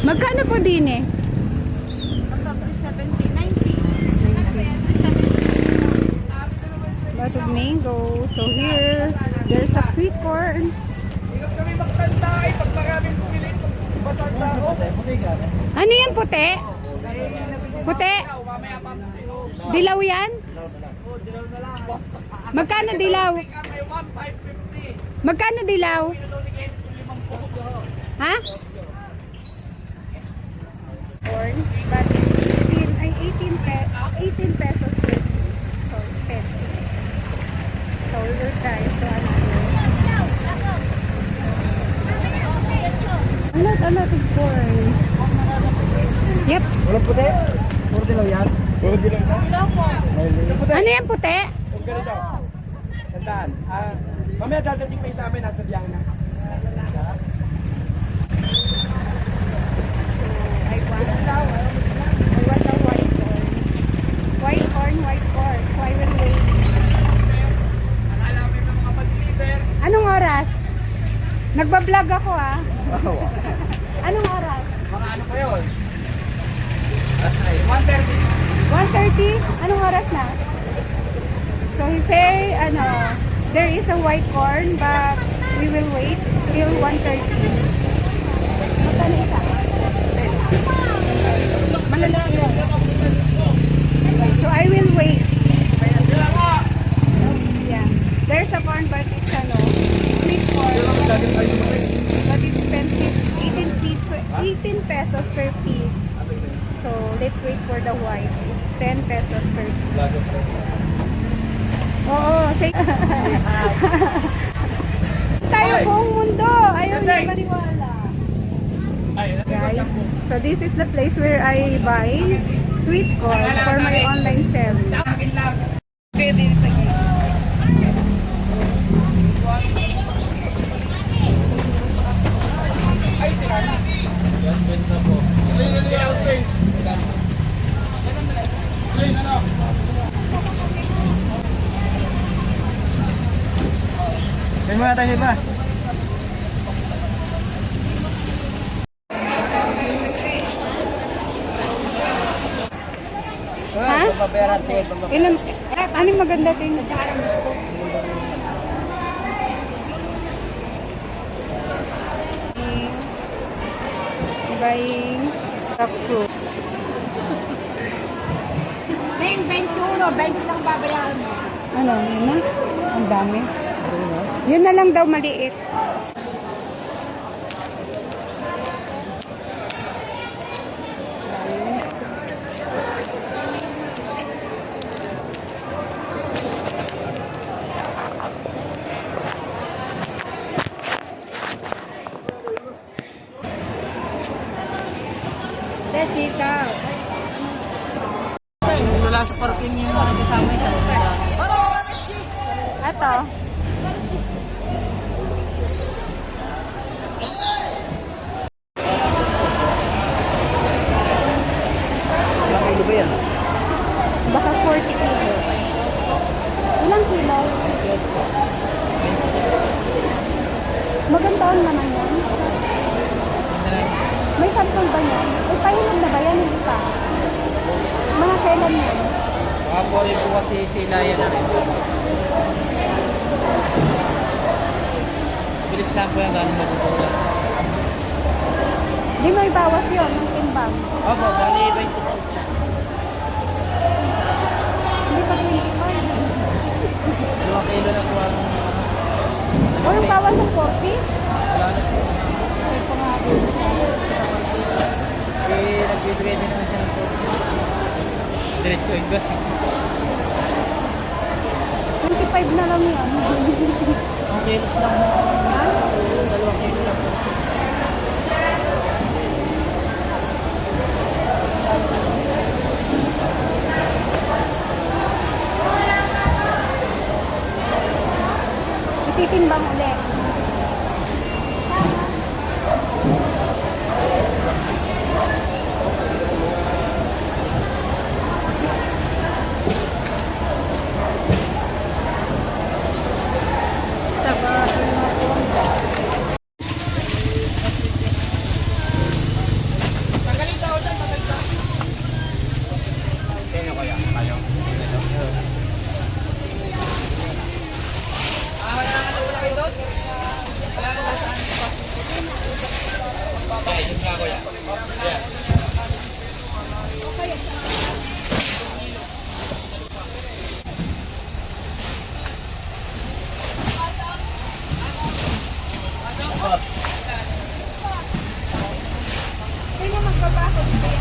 Magkano po din eh? Hanggang 370, 90. Ano ba yan? 370. Lot of mango. So here, there's a sweet corn. Hirap kami magtantay pag maraming pumili. Basag sa ako. Ano yan puti? Puti? Mamaya pa puti. Dilaw yan? Oh, dilaw na lang. Magkano dilaw? May 1,550. Magkano dilaw? Ha? Corn, but 18 pesos per piece. So it's pesky. So we will try to another corn. Yep. Walang puti? Puro dilaw yan? Puro dilaw yan? Hello po. Ano yan puti? Kung ganito. Sandaan. Mamaya dadating pa yung sa amin. Nasa biyahe na. So I want the white corn. White corn, white corn. So I will wait. Alamin ng mga pag-deliver. Anong oras? Nagbablog ako ah. Anong oras? Mga ano pa yun? Alas na yun. 1:30. 1:30? Anong oras na? So he say, there is a white corn but we will wait till 1:30. Magkano isa? Malalaki yun. So I will wait. Yeah. There's a corn but it's sweet corn. But it's expensive. 18 pesos per piece. So let's wait for the white. It's 10 pesos per piece. Oo, say tayo buong mundo. Ayaw niya maniwala. Guys, so this is the place where I buy sweet corn for my online selling. Kaya din sa gilid. Ay, sila. Yan, benta po. Yan muna tayo ba? Ha? Ilan? Ano yung maganda tingnan? Buying cactus. Beng, 21. 20 lang babayaran mo. Ano? Yun na? Ang dami. Yun na lang daw maliit. Let's eat out. Wala sa parking yung mga kasama siya. Ito. Ilang kilo ba yan? Baka 40 kilos. Ilang kilo? Maganda naman yan. May sampung ba yan? Ay, pahinog na ba yan? Hindi pa. Mga kailan yan? Makapuri po kasi sila yan na rin. Bilis lang po yung gano'n magpupulan. Di may bawas yun ng timbang. Opo, bali 26 lang. Hindi pa 25. 2 kilo na po ang O yung bawas ng 40? wala na po. Ay, pangabi. Eh, nagbibigay din naman siya ng po. Diretso iba. 25 na lang yun. Ang kilos lang mo. Ha? 2 kilo lang po. Ititimbang ulit. Taba, Okay, sus nga kuya. Ayan. Okay. Sino magbabakod? Kuya?